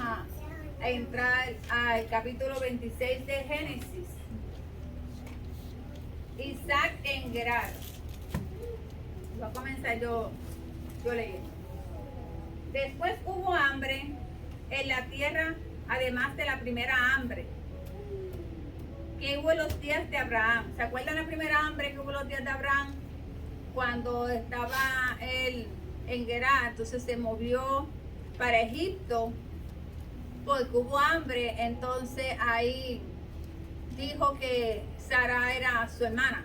a entrar al capítulo 26 de Génesis. Isaac en Gerar. Voy a comenzar yo leyendo. Después hubo hambre en la tierra, además de la primera hambre que hubo en los días de Abraham. ¿Se acuerdan la primera hambre que hubo en los días de Abraham? Cuando estaba él en Gerar, entonces se movió para Egipto porque hubo hambre. Entonces ahí dijo que Sara era su hermana.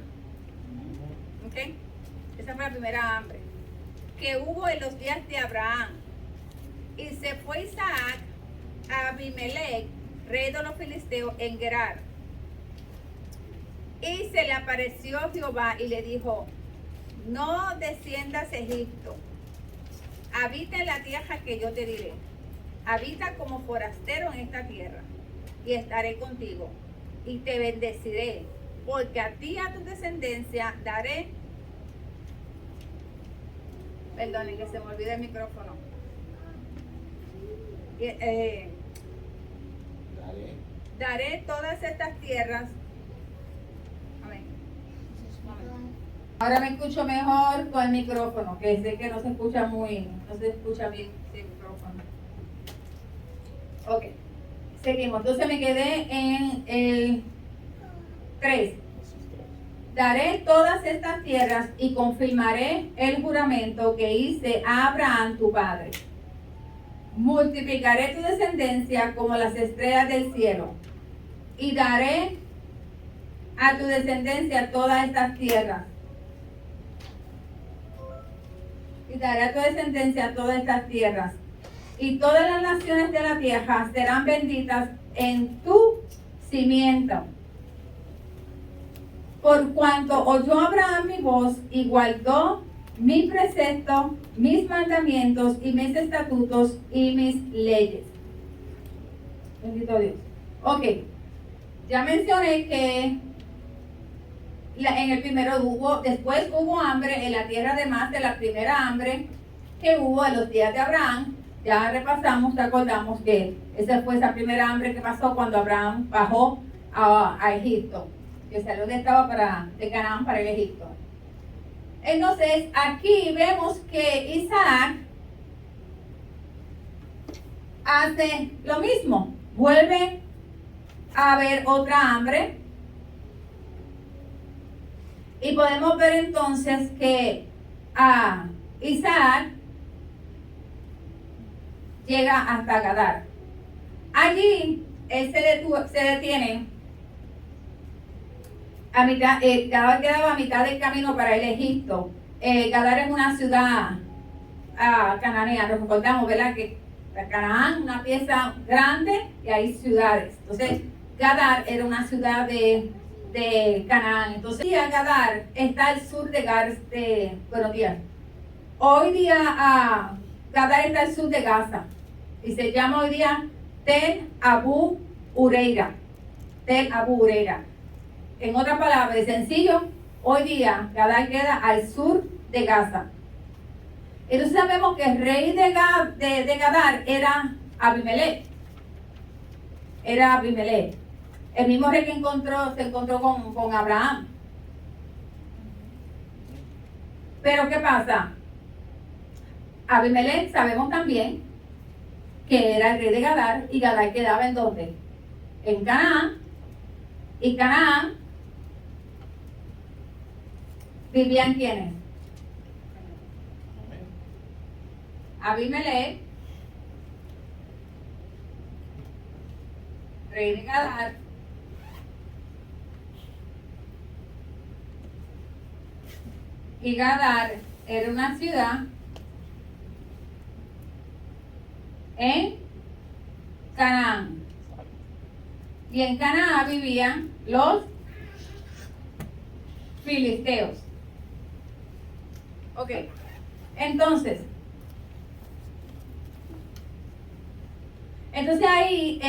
¿Ok? Esa fue la primera hambre que hubo en los días de Abraham. Y se fue Isaac a Abimelech, rey de los filisteos, en Gerar. Y se le apareció Jehová y le dijo: no desciendas a Egipto, habita en la tierra que yo te diré. Habita como forastero en esta tierra, y estaré contigo, y te bendeciré, porque a ti y a tu descendencia daré. Perdonen que se me olvide el micrófono. Daré todas estas tierras. Amén. Ahora me escucho mejor con el micrófono, que sé que no se escucha bien el micrófono. Ok, seguimos. Entonces me quedé en el 3. Daré todas estas tierras y confirmaré el juramento que hice a Abraham tu padre. Multiplicaré tu descendencia como las estrellas del cielo, y daré a tu descendencia todas estas tierras. Y daré a tu descendencia todas estas tierras. Y todas las naciones de la tierra serán benditas en tu cimiento. Por cuanto oyó Abraham mi voz y guardó mi precepto, mis mandamientos y mis estatutos y mis leyes. Bendito Dios. Ok, ya mencioné que en el primero después hubo hambre en la tierra, además de la primera hambre que hubo en los días de Abraham. Ya repasamos, recordamos que esa fue esa primera hambre que pasó cuando Abraham bajó a Egipto, que salió de Canaán para el Egipto. Entonces aquí vemos que Isaac hace lo mismo, vuelve a haber otra hambre, y podemos ver entonces que Isaac llega hasta Gadar. Allí él se detiene a mitad. Gadar quedaba a mitad del camino para el Egipto. Gadar es una ciudad cananea. Nos recordamos, ¿verdad?, que Canaán, una pieza grande, y hay ciudades. Entonces Gadar era una ciudad de Canaán. Entonces Gadar está al sur de buenos días. Hoy día Gadar está al sur de Gaza y se llama hoy día Tel Abu Ureira. Tel Abu Ureira. En otras palabras, de sencillo, hoy día Gadar queda al sur de Gaza. Entonces sabemos que el rey de Gadar era Abimelech. Era Abimelech. El mismo rey que se encontró con Abraham. Pero ¿qué pasa? Abimelech sabemos también que era el rey de Gadar, y Gadar quedaba ¿en dónde? En Canaán. Y Canaán vivían ¿quiénes? Abimelech, rey de Gadar, y Gadar era una ciudad en Canaán. Y en Canaán vivían los filisteos. Ok, entonces ahí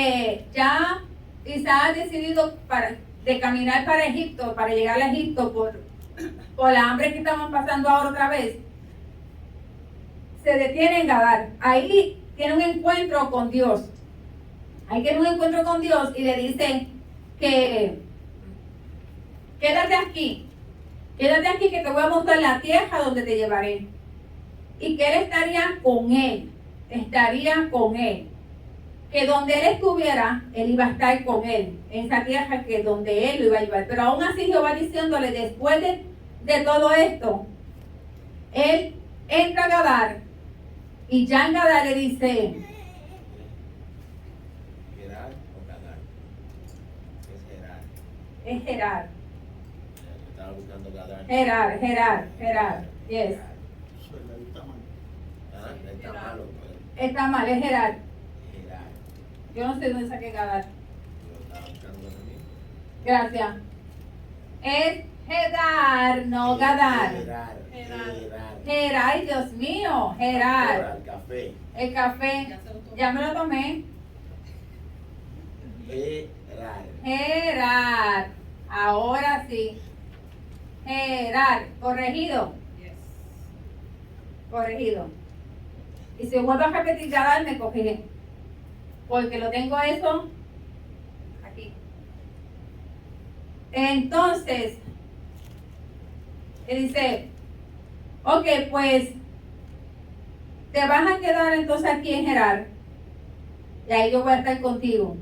ya Isaac ha decidido de caminar para Egipto, para llegar a Egipto por la hambre que estamos pasando ahora otra vez. Se detiene en Gadar. Ahí tiene un encuentro con Dios. hay que tener un encuentro con Dios y le dice que quédate aquí que te voy a mostrar la tierra donde te llevaré. Y que él estaría con él, que donde él estuviera, él iba a estar con él, en esa tierra que donde él lo iba a llevar. Pero aún así Jehová diciéndole, después de todo esto, él entra a Gadar, y ya en Gadar le dice, ¿Gerar o Gadar? Es Gerar. Estaba buscando Gadar. Gerar, yes. Está malo, pues. Está mal, es Gerar. Gerar. Yo no sé dónde saqué Gadar. Lo estaba buscando a mí. Gracias. Es Gedar, no Gadar. Gerar, ay Dios mío, Gerar. El café. El café, ya me lo tomé. Gerar, ahora sí. Gerar, corregido. Corregido. Y si vuelvo a repetir Gadar, me corrige. Porque lo tengo eso aquí. Entonces, él dice, ok, pues te vas a quedar entonces aquí en Gerar. Y ahí yo voy a estar contigo.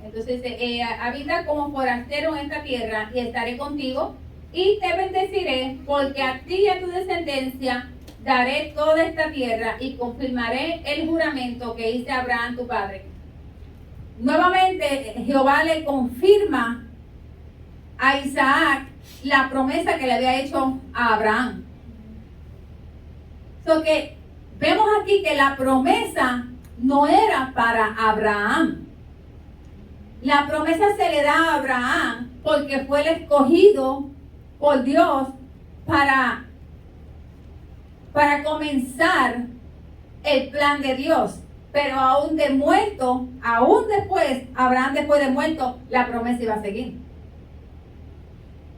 Entonces dice, habita como forastero en esta tierra y estaré contigo y te bendeciré porque a ti y a tu descendencia daré toda esta tierra y confirmaré el juramento que hice a Abraham tu padre. Nuevamente Jehová le confirma a Isaac la promesa que le había hecho a Abraham. So que vemos aquí que la promesa no era para Abraham. La promesa se le da a Abraham porque fue el escogido por Dios para comenzar el plan de Dios. Pero aún de muerto, aún después, Abraham después de muerto, la promesa iba a seguir.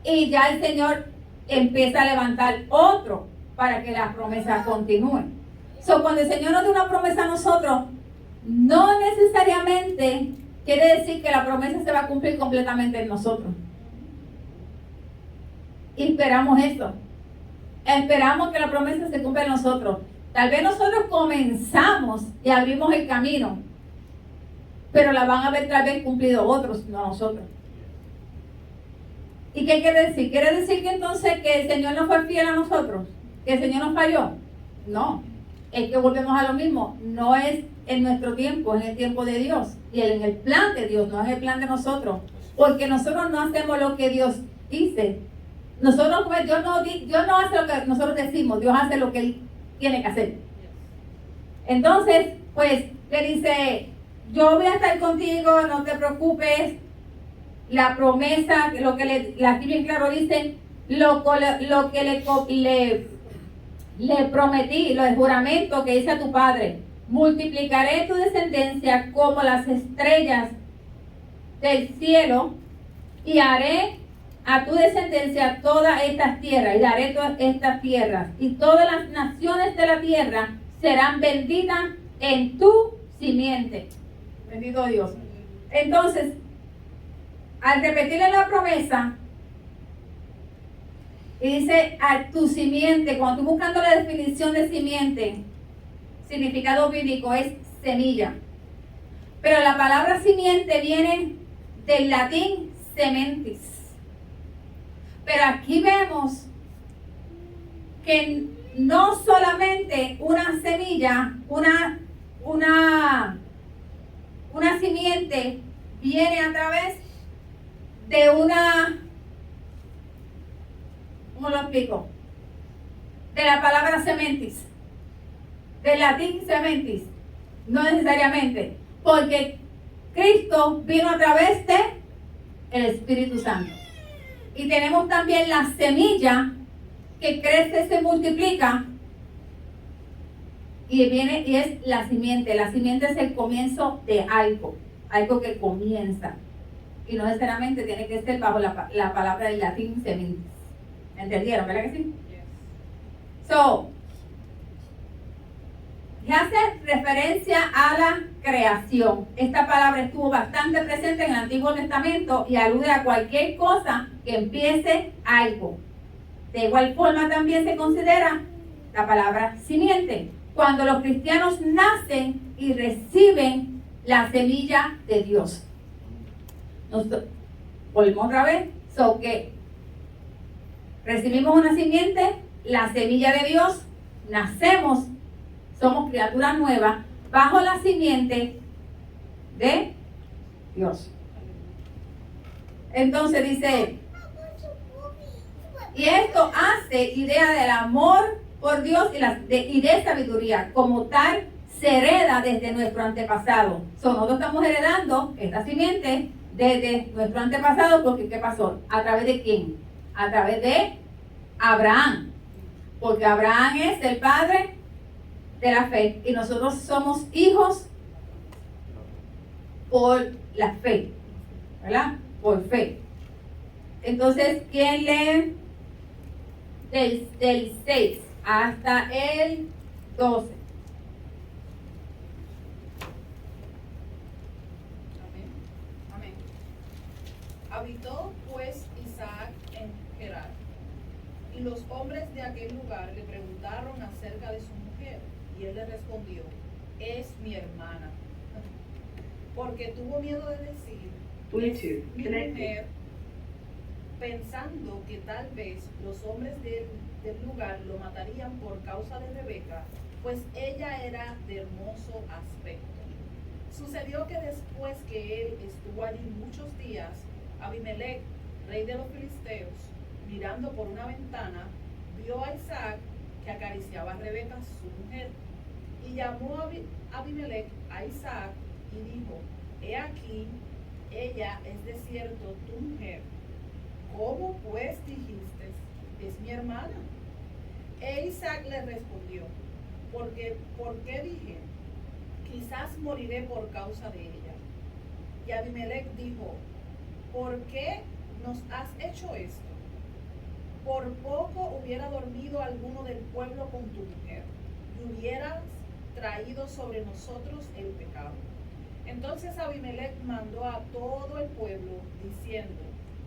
Y ya el Señor empieza a levantar otro para que la promesa continúe. Cuando el Señor nos da una promesa a nosotros, no necesariamente quiere decir que la promesa se va a cumplir completamente en nosotros. Y esperamos eso. Esperamos que la promesa se cumpla en nosotros. Tal vez nosotros comenzamos y abrimos el camino, pero la van a ver tal vez cumplido otros, no nosotros. ¿Y qué quiere decir? ¿Quiere decir que entonces que el Señor no fue fiel a nosotros? ¿Que el Señor nos falló? No. Es que volvemos a lo mismo. No es en nuestro tiempo, es en el tiempo de Dios. Y en el plan de Dios, no es el plan de nosotros. Porque nosotros no hacemos lo que Dios dice. Dios no hace lo que nosotros decimos, Dios hace lo que Él tiene que hacer. Entonces, pues, le dice, yo voy a estar contigo, no te preocupes. La promesa, aquí bien claro dice, lo que le prometí, el juramento que hice a tu padre, multiplicaré tu descendencia como las estrellas del cielo y haré a tu descendencia todas estas tierras y daré todas estas tierras y todas las naciones de la tierra serán benditas en tu simiente. Bendito Dios. Entonces, al repetirle la promesa, y dice a tu simiente, cuando estoy buscando la definición de simiente, significado bíblico es semilla. Pero la palabra simiente viene del latín sementis. Pero aquí vemos que no solamente una semilla, una simiente viene a través de ¿cómo lo explico? De la palabra sementis, del latín sementis, no necesariamente, porque Cristo vino a través de el Espíritu Santo. Y tenemos también la semilla que crece, se multiplica y es la simiente. La simiente es el comienzo de algo que comienza. Y no necesariamente tiene que ser bajo la palabra del latín sementis. ¿Entendieron, verdad que sí? Yes. So, ya hace referencia a la creación. Esta palabra estuvo bastante presente en el Antiguo Testamento y alude a cualquier cosa que empiece algo. De igual forma también se considera la palabra simiente. Cuando los cristianos nacen y reciben la semilla de Dios. Volvemos otra vez. So que recibimos una simiente, la semilla de Dios, nacemos, somos criaturas nuevas, bajo la simiente de Dios. Entonces dice, y esto hace idea del amor por Dios y de sabiduría, como tal se hereda desde nuestro antepasado. Nosotros estamos heredando esta simiente desde nuestro antepasado, porque ¿qué pasó? ¿A través de quién? A través de Abraham, porque Abraham es el padre de la fe y nosotros somos hijos por la fe, ¿verdad? Por fe. Entonces, ¿quién lee del 6 hasta el 12? Amén. Amén. Habitó pues Isaac en Gerar, y los hombres de aquel lugar le preguntaron acerca de su mujer, y él le respondió: es mi hermana. Porque tuvo miedo de decir: es mi mujer, pensando que tal vez los hombres del lugar lo matarían por causa de Rebeca, pues ella era de hermoso aspecto. Sucedió que después que él estuvo allí muchos días, Abimelech, rey de los filisteos, mirando por una ventana, vio a Isaac que acariciaba a Rebeca, su mujer, y llamó a Abimelech a Isaac y dijo: he aquí, ella es de cierto tu mujer. ¿Cómo pues dijiste, es mi hermana? E Isaac le respondió: ¿por qué dije, quizás moriré por causa de ella? Y Abimelech dijo: ¿por qué nos has hecho esto? Por poco hubiera dormido alguno del pueblo con tu mujer, y hubieras traído sobre nosotros el pecado. Entonces Abimelech mandó a todo el pueblo, diciendo: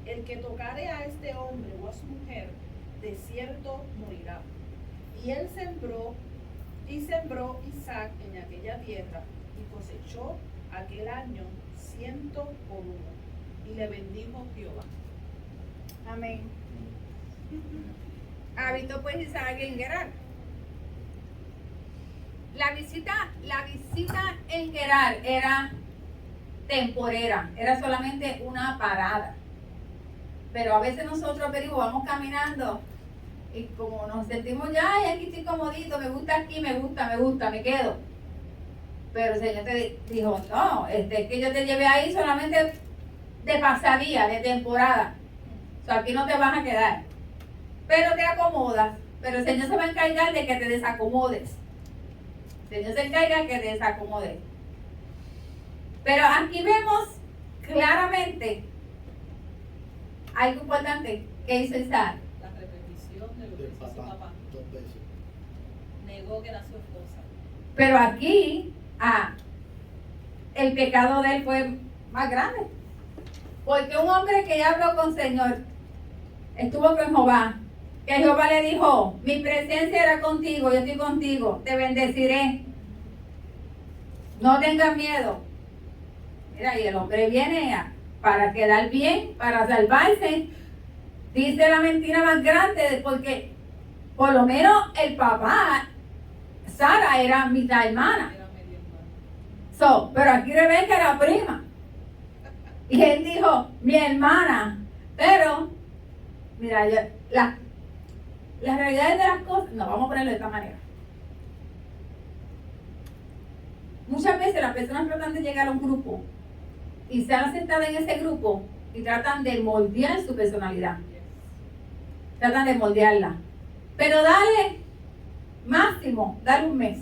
el que tocare a este hombre o a su mujer, de cierto morirá. Y él sembró Isaac en aquella tierra, y cosechó aquel año 100 por 1, y le bendijo Jehová. Amén. Habitó pues Isaac en Gerar. La visita en Gerar era temporera, era solamente una parada. Pero a veces nosotros vamos caminando y como nos sentimos ya, ay, aquí estoy comodito, me gusta aquí, me gusta, me quedo. Pero el Señor te dijo: no, que yo te llevé ahí solamente de pasadía, de temporada. O sea, aquí no te vas a quedar. Pero te acomodas. Pero el Señor se va a encargar de que te desacomodes. El Señor se encarga de que te desacomodes. Pero aquí vemos claramente algo importante que hizo Isaac. La repetición de lo que hizo su papá. 2 veces. Negó que era su esposa. Pero aquí, el pecado de él fue más grande. Porque un hombre que ya habló con el Señor, estuvo con Jehová, que Jehová le dijo: mi presencia era contigo, yo estoy contigo, te bendeciré. No tengas miedo. Mira, y el hombre viene para quedar bien, para salvarse. Dice la mentira más grande, porque por lo menos el papá, Sara, era mitad hermana. Era medio hermano. Pero aquí Rebeca era prima. Y él dijo: mi hermana. Pero, mira, las realidades de las cosas, no, vamos a ponerlo de esta manera. Muchas veces las personas tratan de llegar a un grupo y se han sentado en ese grupo y tratan de moldear su personalidad. Tratan de moldearla. Pero dale dale un mes.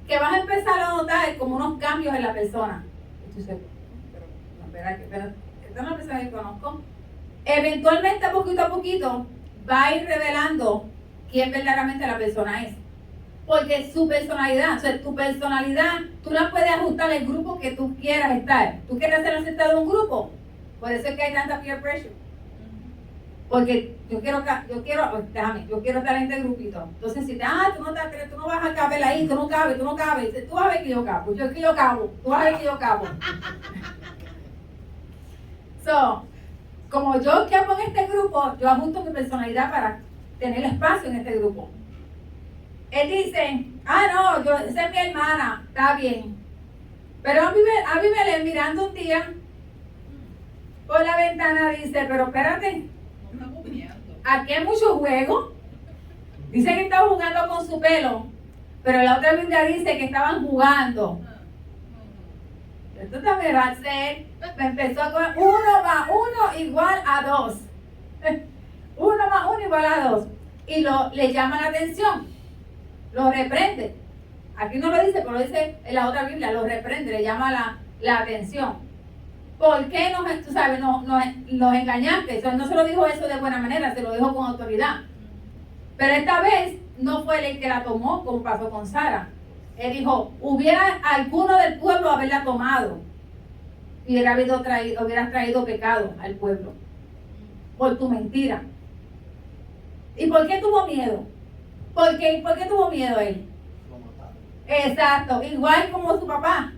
Que vas a empezar a notar como unos cambios en la persona. Y tú dices: pero esta es una persona que conozco. Eventualmente, poquito a poquito, va a ir revelando quién verdaderamente la persona es. Porque su personalidad, o sea, tu personalidad, tú la puedes ajustar al grupo que tú quieras estar. ¿Tú quieres ser aceptado en un grupo? Por eso es que hay tanta peer pressure. Porque yo quiero estar en este grupito. Entonces, si tú no vas a caber ahí, tú no cabes. Dices, tú vas a ver que yo cabo. Tú vas a ver que yo cabo. So, como yo quepo en este grupo, yo ajusto mi personalidad para tener espacio en este grupo. Él dice, esa es mi hermana, está bien. Pero Abimelech mirando un día por la ventana dice, pero espérate, aquí hay mucho juego. Dice que estaban jugando con su pelo, pero la otra Biblia dice que estaban jugando. Esto también va a ser, me empezó a coger 1 más 1 igual a 2. 1 más 1 igual a 2. Y le llama la atención, lo reprende. Aquí no lo dice, pero lo dice en la otra Biblia, lo reprende, le llama la atención. ¿Por qué nos engañaste? O sea, no se lo dijo eso de buena manera, se lo dijo con autoridad. Pero esta vez no fue él el que la tomó, como pasó con Sara. Él dijo, hubiera alguno del pueblo haberla tomado y hubieras traído pecado al pueblo por tu mentira. ¿Y por qué tuvo miedo? ¿Por qué tuvo miedo él? Exacto, igual como su papá,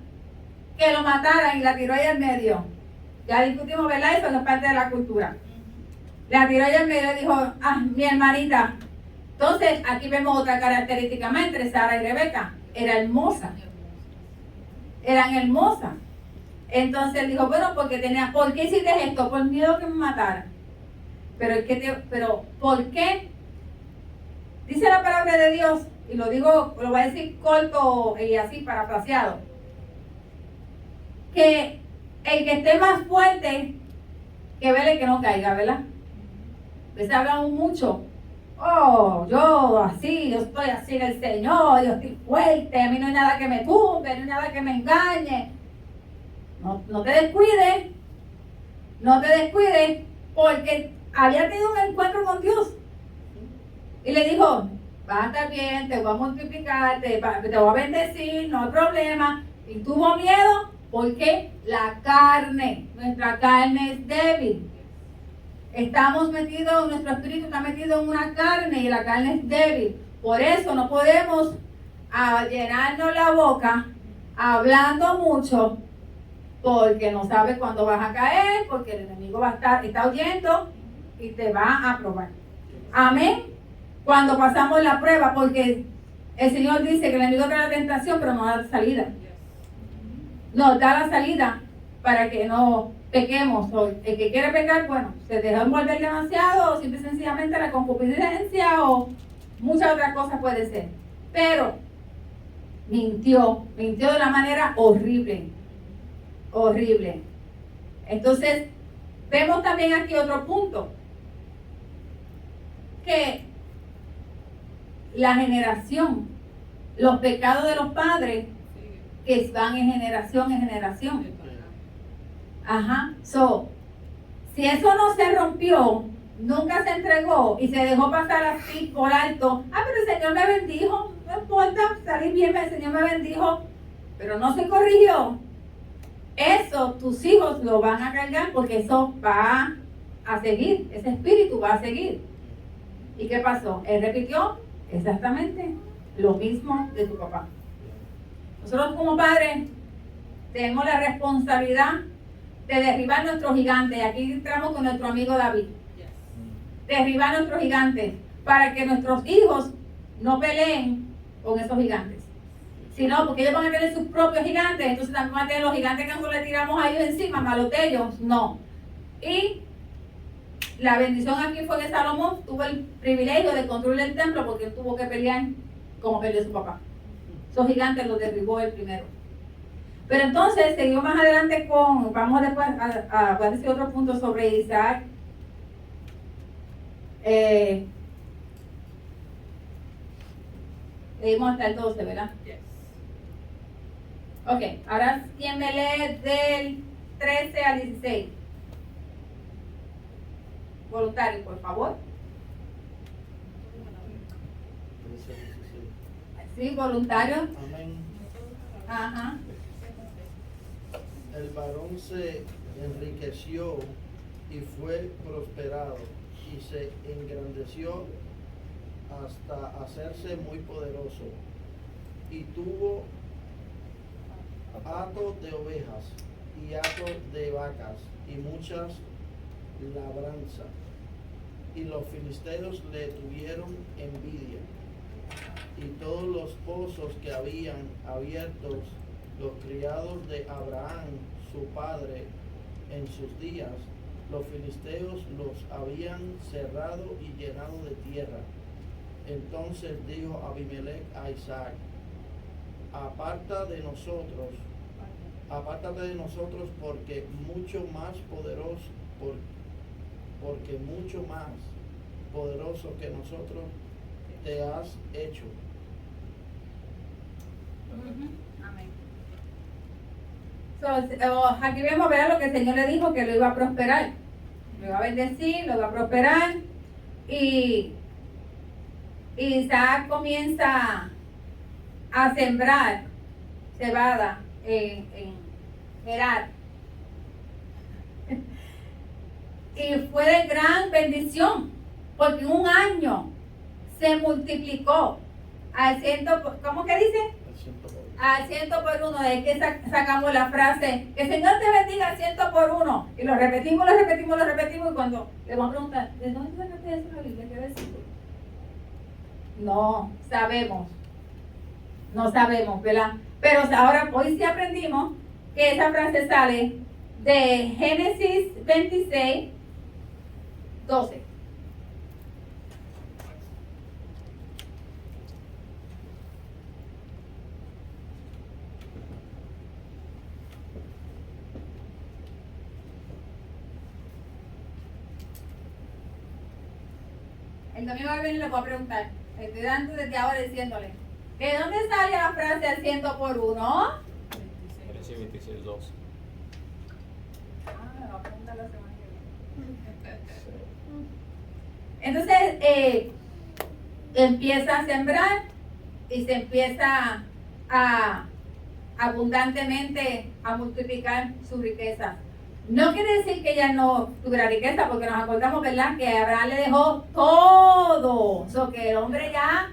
que lo mataran y la tiró ahí en medio. Ya discutimos, ¿verdad? Eso no es parte de la cultura. La tiró ahí en medio y dijo, mi hermanita. Entonces, aquí vemos otra característica más entre Sara y Rebeca. Era hermosa. Eran hermosas. Entonces él dijo, bueno, ¿por qué hiciste esto? Por miedo que me mataran. Pero ¿por qué? Dice la palabra de Dios, y lo voy a decir corto y así parafraseado, que el que esté más fuerte, que vele que no caiga, ¿verdad? Pues hablamos mucho. Yo estoy así en el Señor, yo estoy fuerte, a mí no hay nada que me tumbe, no hay nada que me engañe. No te descuides, porque había tenido un encuentro con Dios. Y le dijo, vas a estar bien, te voy a multiplicar, te voy a bendecir, no hay problema. Y tuvo miedo porque nuestra carne es débil. Nuestro espíritu está metido en una carne y la carne es débil. Por eso no podemos llenarnos la boca hablando mucho, porque no sabes cuándo vas a caer, porque el enemigo está oyendo y te va a probar. Amén. Cuando pasamos la prueba, porque el Señor dice que el enemigo trae la tentación, pero no da la salida. Nos da la salida para que no pequemos. El que quiere pecar, bueno, se deja envolver demasiado, o simple y sencillamente la concupiscencia, o muchas otras cosas puede ser. Pero mintió de una manera horrible. Entonces, vemos también aquí otro punto, que la generación, los pecados de los padres que van en generación en generación. Si eso no se rompió, nunca se entregó y se dejó pasar así por alto, pero el Señor me bendijo, no importa, salí bien, el Señor me bendijo, pero no se corrigió. Eso tus hijos lo van a cargar, porque eso va a seguir, ese espíritu va a seguir. ¿Y qué pasó? Él repitió exactamente lo mismo de tu papá. Nosotros como padres tenemos la responsabilidad de derribar nuestros gigantes. Aquí entramos con nuestro amigo David. Derribar nuestros gigantes para que nuestros hijos no peleen con esos gigantes. Sino porque ellos van a tener sus propios gigantes, entonces también van a tener los gigantes que nosotros le tiramos a ellos encima, malos de ellos, no. Y la bendición aquí fue que Salomón tuvo el privilegio de construir el templo, porque él tuvo que pelear como peleó su papá. Esos gigantes los derribó él primero. Pero entonces seguimos más adelante vamos después a decir otro punto sobre Isaac. Leímos hasta el 12, ¿verdad? Yes. Ok, ahora ¿quién me lee del 13 al 16? Voluntario, por favor. Sí, voluntarios. Amén. Ajá. El varón se enriqueció y fue prosperado y se engrandeció hasta hacerse muy poderoso y tuvo hato de ovejas y hato de vacas y muchas labranzas. Y los filisteos le tuvieron envidia. Y todos los pozos que habían abiertos los criados de Abraham, su padre, en sus días, los filisteos los habían cerrado y llenado de tierra. Entonces dijo Abimelech a Isaac: apártate de nosotros porque mucho más poderoso, porque mucho más poderoso que nosotros te has hecho. Amén. Aquí vemos ver lo que el Señor le dijo, que lo iba a prosperar, lo iba a bendecir, lo iba a prosperar. Y Isaac comienza a sembrar cebada en Gerar. Y fue de gran bendición, porque en un año se multiplicó al ciento, ¿cómo que dice? Al 100 por 1. De que sacamos la frase, que el Señor te bendiga al 100 por 1. Y lo repetimos, y cuando le vamos a preguntar, ¿de dónde sacaste eso en la Biblia? ¿Qué versículo? No sabemos, ¿verdad? Pero ahora, hoy sí aprendimos que esa frase sale de Génesis 26, 12. El domingo que viene le voy a preguntar. Estoy dando desde ahora diciéndole, ¿de dónde sale la frase al 100 por 1? Génesis 26, 12. Me va a preguntar la semana que viene. Entonces, empieza a sembrar y se empieza a abundantemente a multiplicar su riqueza. No quiere decir que ella no tuviera riqueza, porque nos acordamos, ¿verdad?, que Abraham le dejó todo. Que el hombre ya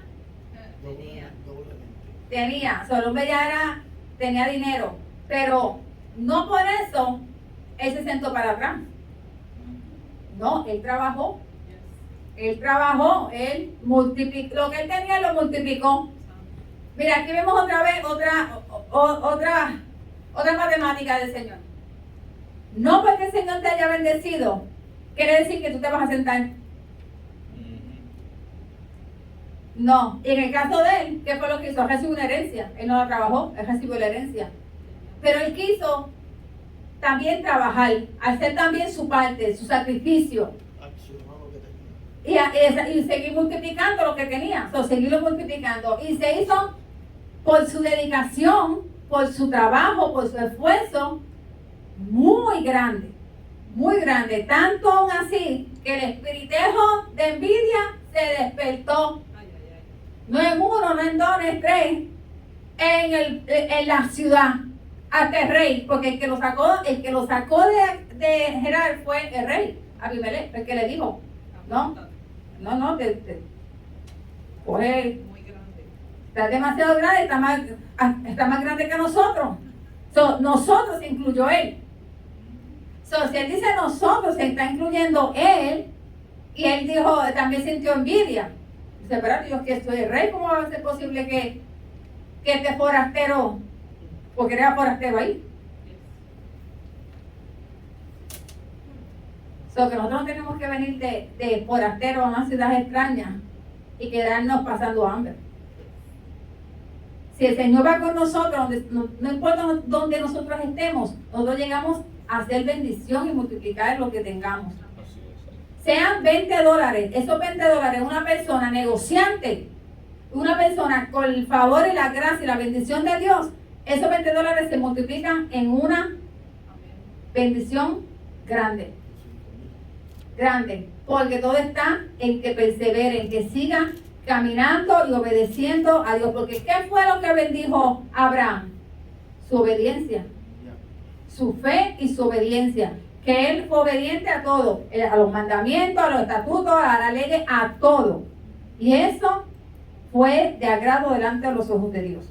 tenía. El hombre ya tenía dinero. Pero no por eso él se sentó para atrás. No, él trabajó. Él multiplicó. Lo que él tenía lo multiplicó. Mira, aquí vemos otra vez otra matemática del Señor. No porque el Señor te haya bendecido, quiere decir que tú te vas a sentar. No, y en el caso de él, ¿qué fue lo que hizo? Recibió una herencia. Él no la trabajó, él recibió la herencia. Pero él quiso también trabajar, hacer también su parte, su sacrificio. Y seguir multiplicando lo que tenía, seguirlo multiplicando. Y se hizo por su dedicación, por su trabajo, por su esfuerzo, muy grande, tanto aún así que el espiritejo de envidia se despertó. No en uno, no en dos, no en tres, en la ciudad, hasta el rey, porque el que lo sacó de Gerar fue el rey, Abimelech, el que le dijo, coge, está demasiado grande, está más grande que nosotros. Nosotros incluyó él. Si él dice nosotros, se está incluyendo él. Y él dijo, también sintió envidia. Dice, espérate, yo que soy el rey, ¿cómo va a ser posible que este forastero, porque era forastero ahí? Que nosotros no tenemos que venir de forastero a una ciudad extraña y quedarnos pasando hambre. Si el Señor va con nosotros, no importa donde nosotros estemos, nosotros llegamos a hacer bendición y multiplicar lo que tengamos. Sean $20, esos $20, una persona negociante, una persona con el favor y la gracia y la bendición de Dios, esos $20 se multiplican en una bendición grande. Porque todo está en que perseveren, que sigan caminando y obedeciendo a Dios. Porque ¿qué fue lo que bendijo Abraham? Su obediencia, su fe y su obediencia. Que él fue obediente a todo, a los mandamientos, a los estatutos, a las leyes, a todo. Y eso fue de agrado delante de los ojos de Dios.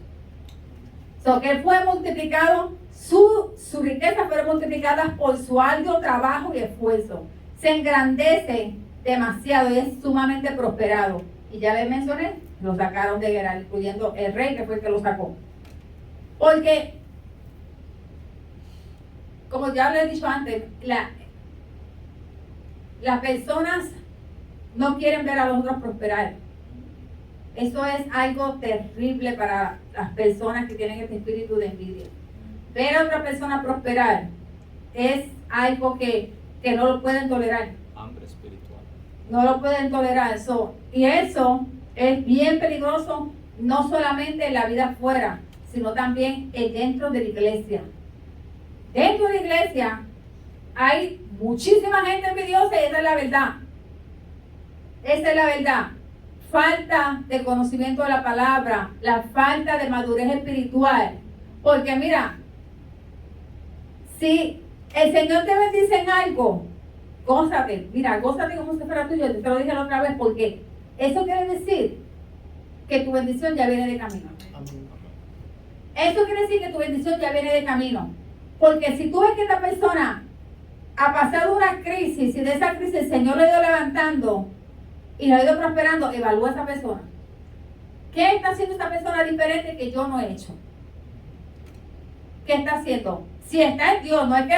So que él fue multiplicado, su riqueza fueron multiplicadas por su arduo trabajo y esfuerzo. Se engrandece demasiado y es sumamente prosperado. Y ya les mencioné, lo sacaron de Gerar, incluyendo el rey que fue el que lo sacó. Porque, como ya les he dicho antes, las personas no quieren ver a los otros prosperar. Eso es algo terrible para las personas que tienen este espíritu de envidia. Ver a otra persona prosperar es algo que no lo pueden tolerar. Hambre espiritual. No lo pueden tolerar. Y eso es bien peligroso, no solamente en la vida afuera, sino también dentro de la iglesia. Dentro de la iglesia hay muchísima gente envidiosa y esa es la verdad. Esa es la verdad. Falta de conocimiento de la palabra, la falta de madurez espiritual. Porque mira, si el Señor te bendice en algo, gózate. Mira, gózate como si fuera tuyo. Te lo dije la otra vez porque eso quiere decir que tu bendición ya viene de camino. Amén. Eso quiere decir que tu bendición ya viene de camino. Porque si tú ves que esta persona ha pasado una crisis y de esa crisis el Señor lo ha ido levantando y lo ha ido prosperando, evalúa a esa persona. ¿Qué está haciendo esta persona diferente que yo no he hecho? ¿Qué está haciendo? Si está en Dios, no es que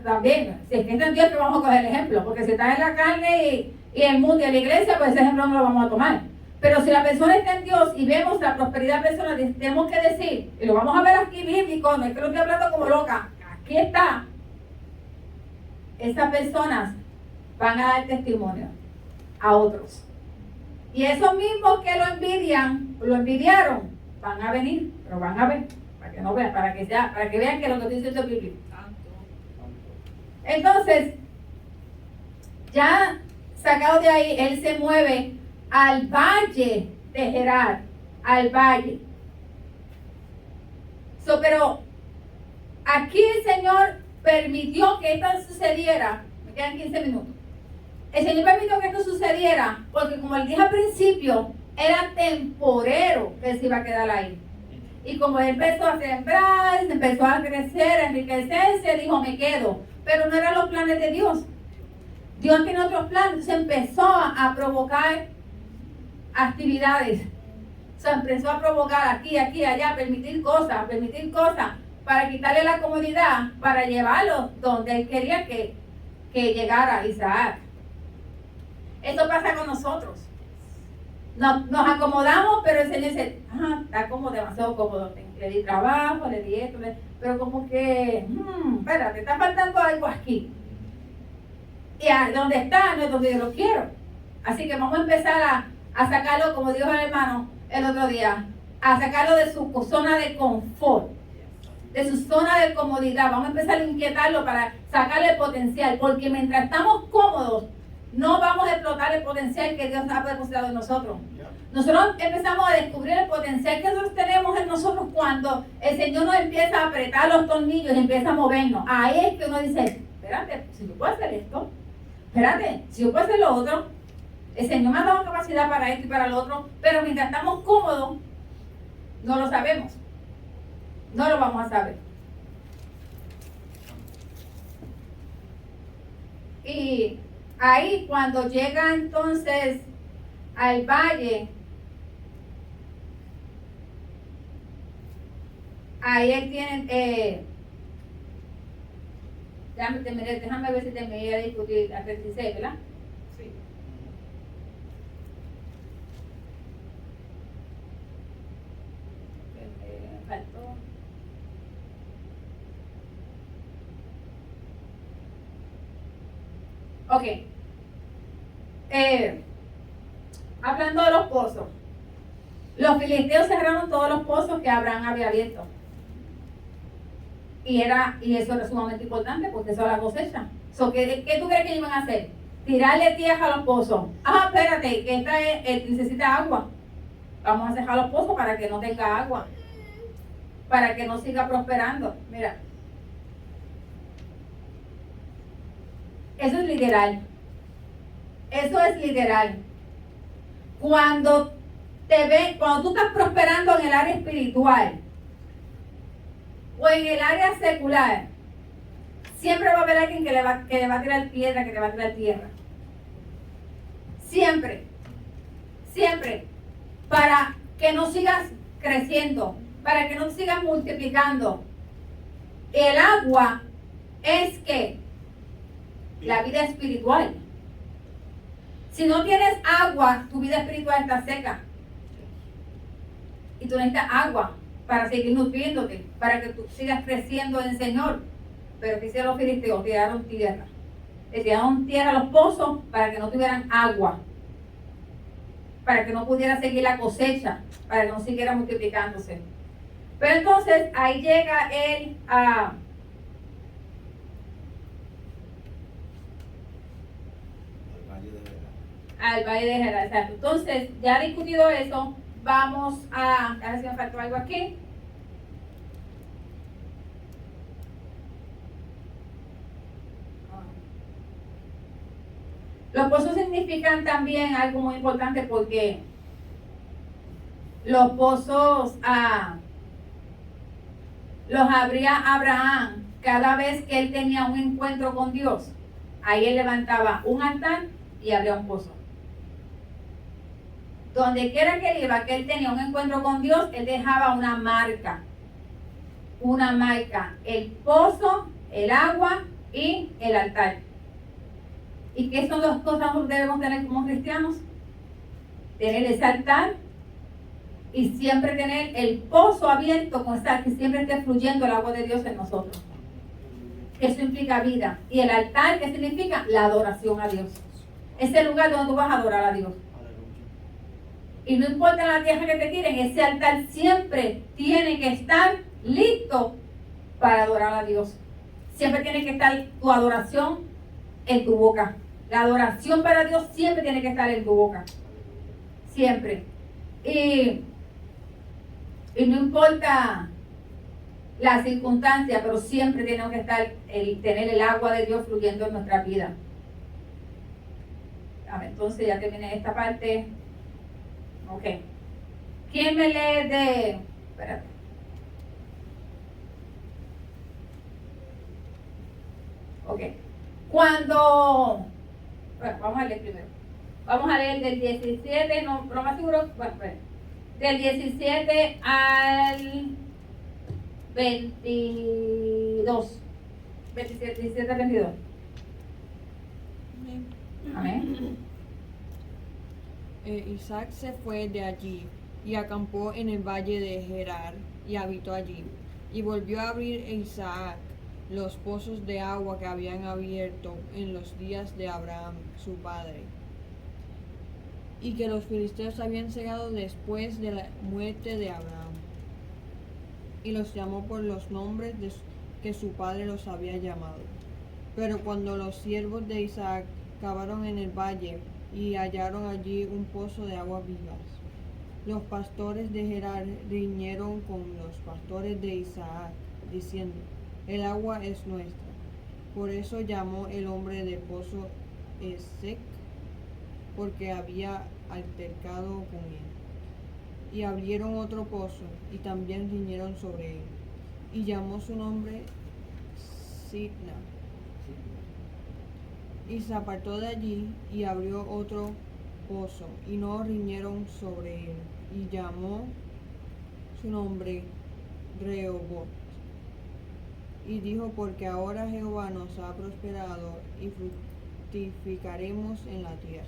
también, si es que está en Dios que vamos a coger el ejemplo, porque si está en la carne y el mundo y en la iglesia, pues ese ejemplo no lo vamos a tomar. Pero si la persona está en Dios y vemos la prosperidad de la persona, tenemos que decir, y lo vamos a ver aquí bíblico, no es que lo estoy hablando como loca, aquí está. Esas personas van a dar testimonio a otros. Y esos mismos que lo envidiaron, van a venir, pero van a ver, para que no vean, para que vean que lo que estoy diciendo es bíblico. Entonces, ya sacado de ahí, él se mueve al valle de Gerar, al valle. Pero aquí el Señor permitió que esto sucediera. Me quedan 15 minutos. El Señor permitió que esto sucediera porque, como les dije al principio, era temporero que él se iba a quedar ahí. Y como él empezó a sembrar, empezó a crecer, a enriquecerse, dijo, me quedo. Pero no eran los planes de Dios. Dios tiene otros planes. Se empezó a provocar actividades. Se empezó a provocar aquí, allá, permitir cosas, para quitarle la comodidad, para llevarlo donde él quería que llegara Isaac. Eso pasa con nosotros. Nos acomodamos, pero el Señor dice, está como demasiado cómodo. Le di trabajo, le di esto, pero como que, espérate, está faltando algo aquí. Y a donde está, no es donde yo lo quiero. Así que vamos a empezar a sacarlo, como dijo el hermano el otro día, a sacarlo de su zona de confort, de su zona de comodidad. Vamos a empezar a inquietarlo para sacarle el potencial, porque mientras estamos cómodos, no vamos a explotar el potencial que Dios ha depositado en nosotros. Nosotros empezamos a descubrir el potencial que nosotros tenemos en nosotros cuando el Señor nos empieza a apretar los tornillos y empieza a movernos. Ahí es que uno dice, espérate, si yo puedo hacer esto, espérate, si yo puedo hacer lo otro, el Señor me ha dado capacidad para esto y para lo otro, pero mientras estamos cómodos, no lo sabemos. No lo vamos a saber. Y ahí cuando llega entonces al valle, ahí él tiene, déjame ver si terminé de discutir a 36, ¿verdad? Sí. Faltó. Ok. Hablando de los pozos. Los filisteos cerraron todos los pozos que Abraham había abierto. Y eso era sumamente importante porque eso era la cosecha. ¿Qué tú crees que iban a hacer? tirarle tierra a los pozos. Ah, espérate, que necesita agua. Vamos a cerrar los pozos para que no tenga agua, para que no siga prosperando. Mira, eso es literal. Eso es literal. Cuando tú estás prosperando en el área espiritual o en el área secular, siempre va a haber alguien que le va a tirar piedra, que te va a tirar tierra. Siempre. Siempre. Para que no sigas creciendo, para que no sigas multiplicando. El agua es que la vida espiritual. Si no tienes agua, tu vida espiritual está seca. Y tú necesitas agua para seguir nutriéndote, para que tú sigas creciendo en el Señor. Pero que hicieron los filisteos, tiraron tierra. Le tiraron tierra a los pozos para que no tuvieran agua, para que no pudiera seguir la cosecha, para que no siguiera multiplicándose. Pero entonces ahí llega él al Valle de Gerar. Exacto. Entonces, ya discutido eso, vamos a ver si me faltó algo aquí. Los pozos significan también algo muy importante porque los pozos los abría Abraham cada vez que él tenía un encuentro con Dios. Ahí él levantaba un altar y abría un pozo. Donde quiera que él iba, que él tenía un encuentro con Dios, él dejaba una marca. Una marca. El pozo, el agua y el altar. ¿Y qué son las cosas que debemos tener como cristianos? Tener ese altar y siempre tener el pozo abierto, con que siempre esté fluyendo el agua de Dios en nosotros. Eso implica vida. Y el altar, ¿qué significa? La adoración a Dios. Es el lugar donde tú vas a adorar a Dios. Y no importa la tierra que te tiren, ese altar siempre tiene que estar listo para adorar a Dios. Siempre tiene que estar tu adoración en tu boca. La adoración para Dios siempre tiene que estar en tu boca. Siempre. Y no importa la circunstancia, pero siempre tenemos que tener el agua de Dios fluyendo en nuestra vida. A ver, entonces ya terminé esta parte. Ok. ¿Quién me lee de...? Espérate. Ok. Cuando... Bueno, vamos a leer primero. Vamos a leer del 17, no más seguro. Bueno, espérate. Del 17 al 22. 17 al 22. Amén. Isaac se fue de allí y acampó en el valle de Gerar y habitó allí. Y volvió a abrir Isaac los pozos de agua que habían abierto en los días de Abraham, su padre, y que los filisteos habían cegado después de la muerte de Abraham. Y los llamó por los nombres que su padre los había llamado. Pero cuando los siervos de Isaac cavaron en el valle y hallaron allí un pozo de aguas vivas, los pastores de Gerar riñeron con los pastores de Isaac, diciendo: el agua es nuestra. Por eso llamó el hombre del pozo Esek, porque había altercado con él. Y abrieron otro pozo, y también riñeron sobre él, y llamó su nombre Sitna. Y se apartó de allí, y abrió otro pozo, y no riñeron sobre él, y llamó su nombre Rehoboth. Y dijo: porque ahora Jehová nos ha prosperado, y fructificaremos en la tierra.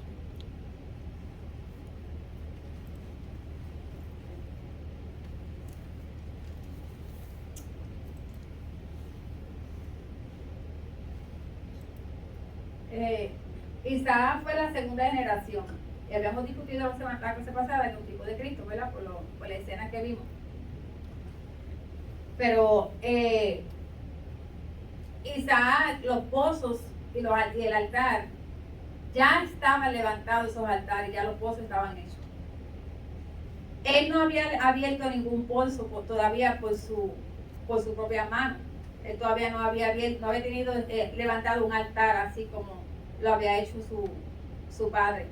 Isaac fue la segunda generación. Y habíamos discutido la clase pasada en un tipo de Cristo, ¿verdad? Por la escena que vimos. Pero Isaac, los pozos y el altar ya estaban levantados esos altares, ya los pozos estaban hechos. Él no había abierto ningún pozo todavía por su propia mano. Él todavía no había tenido levantado un altar así como lo había hecho su padre.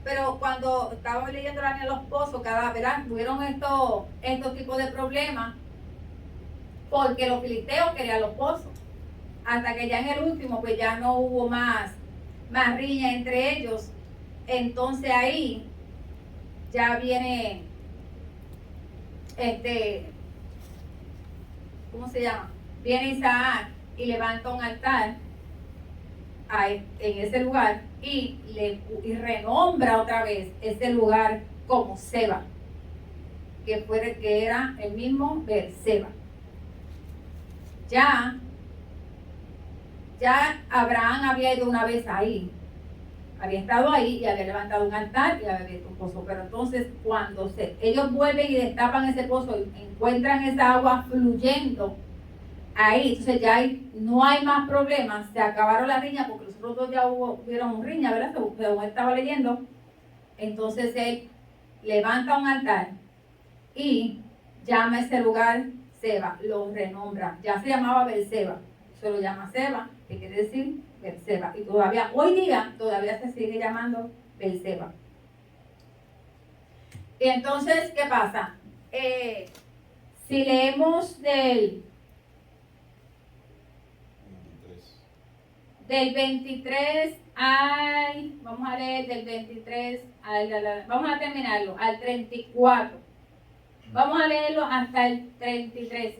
Pero cuando estaba leyendo en los pozos, ¿verdad? Tuvieron estos tipos de problemas porque los filisteos querían los pozos. Hasta que ya en el último, pues ya no hubo más riña entre ellos. Entonces ahí ya viene ¿cómo se llama? Viene Isaac y levanta un altar en ese lugar y renombra otra vez ese lugar como Seba, que era el mismo Beerseba. Ya Abraham había ido una vez ahí, había estado ahí y había levantado un altar y había abierto un pozo. Pero entonces cuando ellos vuelven y destapan ese pozo y encuentran esa agua fluyendo ahí, entonces ya no hay más problemas, se acabaron las riñas, porque los otros dos ya hubieron riña, ¿verdad? Según estaba leyendo. Entonces él levanta un altar y llama a ese lugar Seba, lo renombra. Ya se llamaba Beerseba, se lo llama Seba, que quiere decir Beerseba. Y todavía, hoy día, todavía se sigue llamando Beerseba. Y entonces, ¿qué pasa? Si leemos del 23 vamos a leer del 23 vamos a terminarlo, al 34. Vamos a leerlo hasta el 33.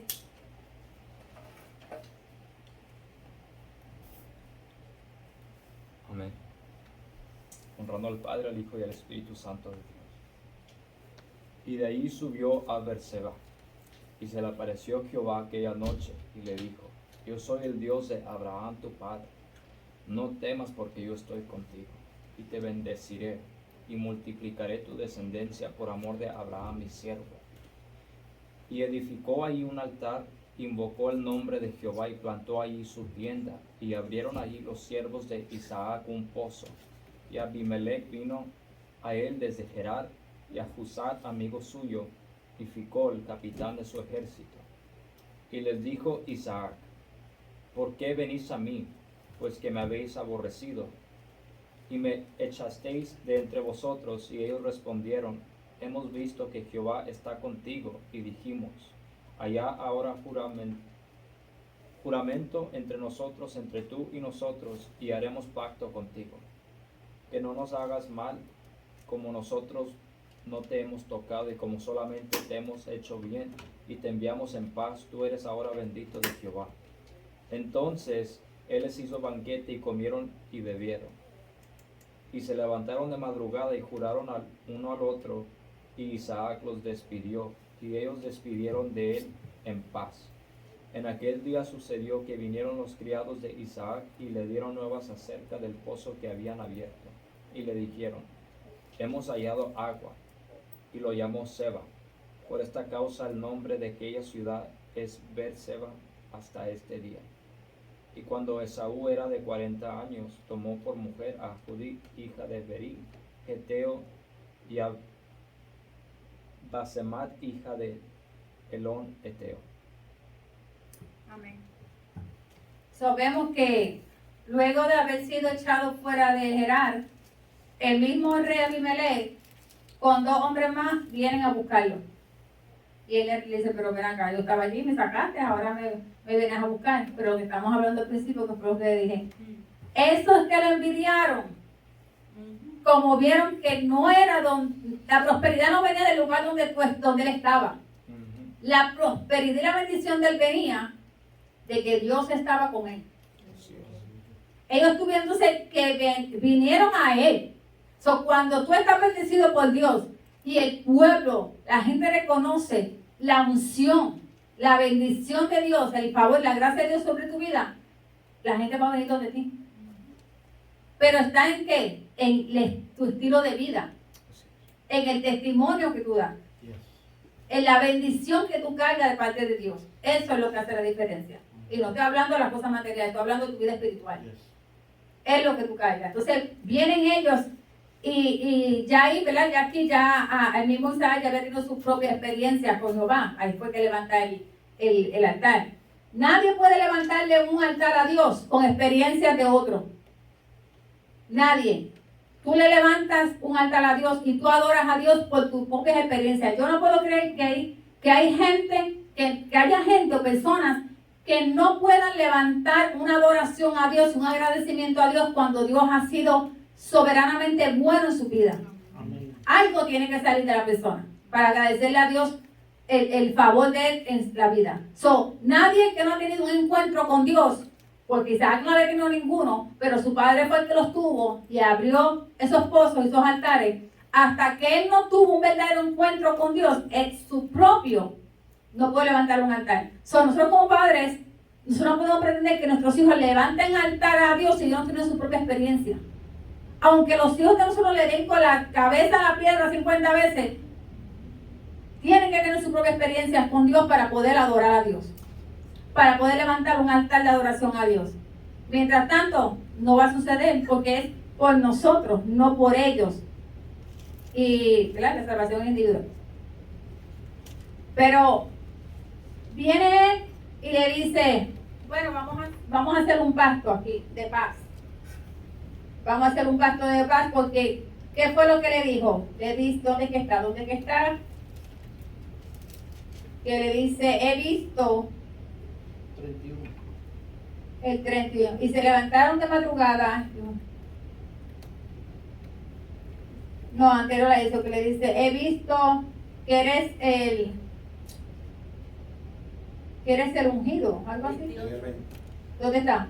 Amén. Honrando al Padre, al Hijo y al Espíritu Santo de Dios. Y de ahí subió a Beerseba, y se le apareció Jehová aquella noche, y le dijo: Yo soy el Dios de Abraham tu padre. No temas, porque yo estoy contigo, y te bendeciré, y multiplicaré tu descendencia por amor de Abraham mi siervo. Y edificó ahí un altar, invocó el nombre de Jehová, y plantó allí su tienda, y abrieron allí los siervos de Isaac un pozo. Y Abimelech vino a él desde Gerar, y a Husat, amigo suyo, y Ficol, capitán de su ejército. Y les dijo Isaac: ¿Por qué venís a mí, pues que me habéis aborrecido, y me echasteis de entre vosotros? Y ellos respondieron: Hemos visto que Jehová está contigo, y dijimos: Allá ahora juramento entre nosotros, entre tú y nosotros, y haremos pacto contigo, que no nos hagas mal, como nosotros no te hemos tocado, y como solamente te hemos hecho bien, y te enviamos en paz. Tú eres ahora bendito de Jehová. Entonces él les hizo banquete, y comieron y bebieron. Y se levantaron de madrugada, y juraron uno al otro, y Isaac los despidió, y ellos despidieron de él en paz. En aquel día sucedió que vinieron los criados de Isaac, y le dieron nuevas acerca del pozo que habían abierto, y le dijeron: Hemos hallado agua. Y lo llamó Seba. Por esta causa el nombre de aquella ciudad es Beerseba hasta este día. Y cuando Esaú era de 40 años, tomó por mujer a Judith, hija de Berí, Geteo, y a Basemat, hija de Elón, Eteo. Amén. Vemos que luego de haber sido echado fuera de Gerar, el mismo rey Abimelech con 2 hombres más vienen a buscarlo. Y él le dice: Pero ven acá, yo estaba allí, me sacaste, ahora me vienes a buscar. Pero lo que estamos hablando al principio, que fue lo que le dije, esos que lo envidiaron, como vieron que no era la prosperidad no venía del lugar donde él estaba. La prosperidad y la bendición de él venía de que Dios estaba con él. Ellos tuvieron que vinieron a él. Cuando tú estás bendecido por Dios y el pueblo, la gente reconoce la unción, la bendición de Dios, el favor, la gracia de Dios sobre tu vida, la gente va a venir donde ti. Pero está en qué? En tu estilo de vida, en el testimonio que tú das, en la bendición que tú cargas de parte de Dios. Eso es lo que hace la diferencia. Y no estoy hablando de las cosas materiales, estoy hablando de tu vida espiritual. Yes. Es lo que tú cargas. Entonces, vienen ellos y ya ahí, ¿verdad? Ya aquí, el mismo Isaac ya había tenido su propia experiencia con Jehová. Ahí fue que levanta el altar. Nadie puede levantarle un altar a Dios con experiencias de otro. Nadie. Tú le levantas un altar a Dios y tú adoras a Dios por tus propias experiencias. Yo no puedo creer que hay gente, que haya gente o personas que no puedan levantar una adoración a Dios, un agradecimiento a Dios cuando Dios ha sido soberanamente bueno en su vida. Amén. Algo tiene que salir de la persona para agradecerle a Dios el favor de Él en la vida. Nadie que no ha tenido un encuentro con Dios, porque Isaac no había tenido ninguno, pero su padre fue el que los tuvo y abrió esos pozos, esos altares, hasta que él no tuvo un verdadero encuentro con Dios, su propio, no puede levantar un altar. Nosotros como padres, nosotros no podemos pretender que nuestros hijos levanten altar a Dios si ellos no tienen su propia experiencia. Aunque los hijos de nosotros le den con la cabeza a la piedra 50 veces, tienen que tener su propia experiencia con Dios para poder adorar a Dios, para poder levantar un altar de adoración a Dios. Mientras tanto, no va a suceder porque es por nosotros, no por ellos. Y la salvación individual. Pero viene él y le dice, bueno, vamos a hacer un pacto aquí de paz. Vamos a hacer un pacto de paz porque, ¿qué fue lo que le dijo? Le dice, ¿dónde es que está? ¿Dónde es que está? Que le dice, he visto 31. el 31. Y se levantaron de madrugada. No, anterior a eso, que le dice, he visto que eres el ungido, algo así. ¿Dónde está?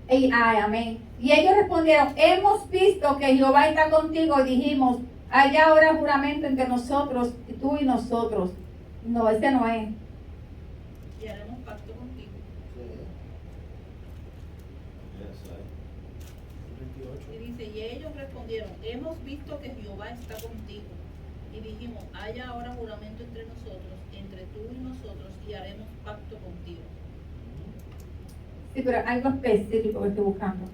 28. Amén. Y ellos respondieron, hemos visto que Jehová está contigo, y dijimos, haya ahora juramento entre nosotros, tú y nosotros. No, ese no es. Y haremos pacto contigo. Y 28. dice, y ellos respondieron, hemos visto que Jehová está contigo. Y dijimos, haya ahora juramento entre nosotros, entre tú y nosotros, y haremos pacto contigo. Sí, pero algo específico que estoy buscando.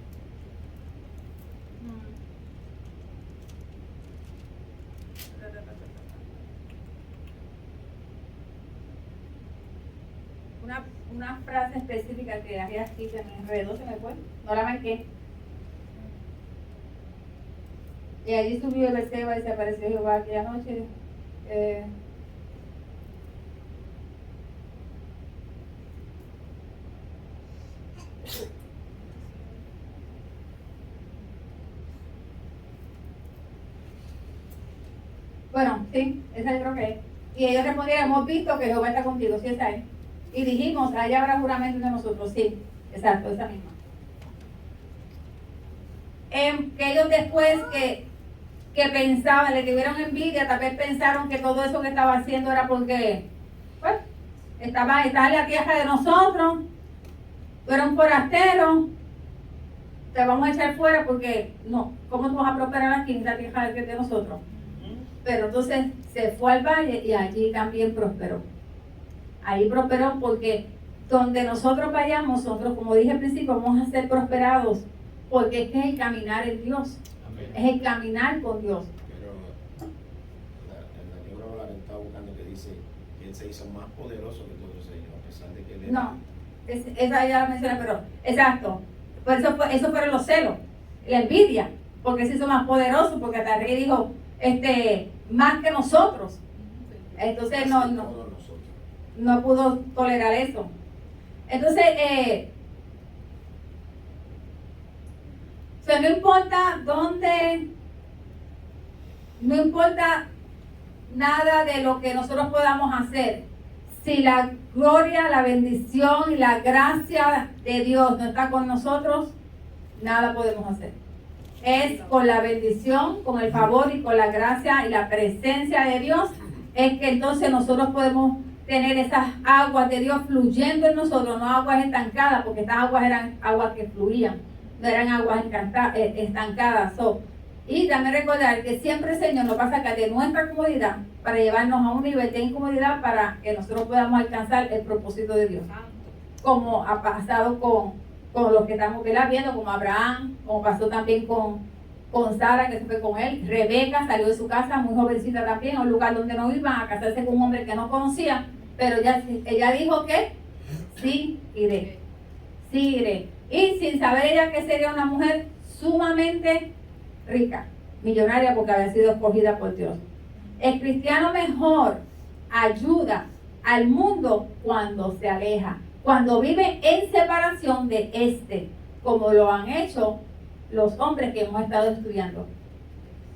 Una frase específica que hay aquí que me enredó, se me fue, no la marqué. Y allí subió el Berseba y se apareció Jehová aquella noche. Bueno, sí, esa yo creo que es. Y ellos respondieron, hemos visto que Jehová está contigo, sí, esa es. Y dijimos, allá habrá juramento de nosotros, sí, exacto, esa misma. Que ellos después que pensaban, le tuvieron envidia, tal vez pensaron que todo eso que estaba haciendo era porque, pues, estaba en la tierra de nosotros, tú eres un forastero, te vamos a echar fuera porque, no, ¿cómo tú vas a prosperar aquí en la tierra de nosotros? Pero entonces se fue al valle y allí también prosperó. Ahí prosperó porque donde nosotros vayamos, nosotros, como dije al principio, vamos a ser prosperados, porque es que es el caminar en Dios, es el caminar con Dios. Pero en el libro la estaba buscando que dice que él se hizo más poderoso que todos ellos, a pesar de que él era... No, esa ya la mencioné, pero exacto. Por eso fueron los celos, la envidia, porque se hizo más poderoso, porque hasta el rey dijo, más que nosotros. Entonces no pudo tolerar eso. Entonces, no importa dónde, no importa nada de lo que nosotros podamos hacer, si la gloria, la bendición y la gracia de Dios no está con nosotros, nada podemos hacer. Es con la bendición, con el favor y con la gracia y la presencia de Dios, es que entonces nosotros podemos tener esas aguas de Dios fluyendo en nosotros, no aguas estancadas, porque estas aguas eran aguas que fluían, no eran aguas estancadas. Y también recordar que siempre el Señor nos va a sacar de nuestra comodidad para llevarnos a un nivel de incomodidad para que nosotros podamos alcanzar el propósito de Dios. Santo. Como ha pasado con los que estamos viendo, como Abraham, como pasó también con Sara, que se fue con él. Rebeca salió de su casa muy jovencita también, a un lugar donde no iba, a casarse con un hombre que no conocía, pero ella dijo que sí iré, sí iré. Y sin saber ella que sería una mujer sumamente rica, millonaria, porque había sido escogida por Dios. El cristiano mejor ayuda al mundo cuando se aleja, cuando vive en separación de como lo han hecho los hombres que hemos estado estudiando.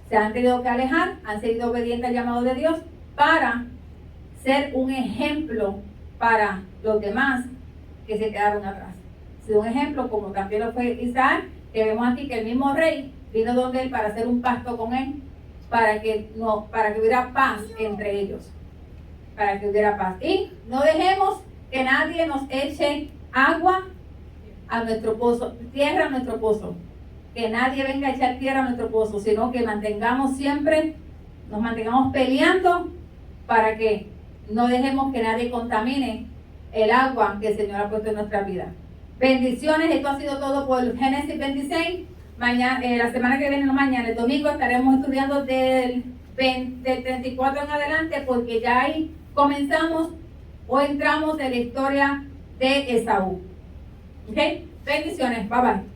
Se han tenido que alejar, han sido obedientes al llamado de Dios para ser un ejemplo para los demás que se quedaron atrás. Ser un ejemplo como también lo fue Isaac, que vemos aquí que el mismo rey vino donde él para hacer un pacto con él, para que hubiera paz entre ellos, para que hubiera paz. Y no dejemos que nadie nos eche agua a nuestro pozo, tierra a nuestro pozo. Que nadie venga a echar tierra a nuestro pozo, sino que nos mantengamos peleando para que no dejemos que nadie contamine el agua que el Señor ha puesto en nuestra vida. Bendiciones, esto ha sido todo por Génesis 26. Mañana, la semana que viene, no mañana, el domingo estaremos estudiando del 34 en adelante, porque ya ahí comenzamos o entramos en la historia de Esaú. ¿Ok? Bendiciones, bye bye.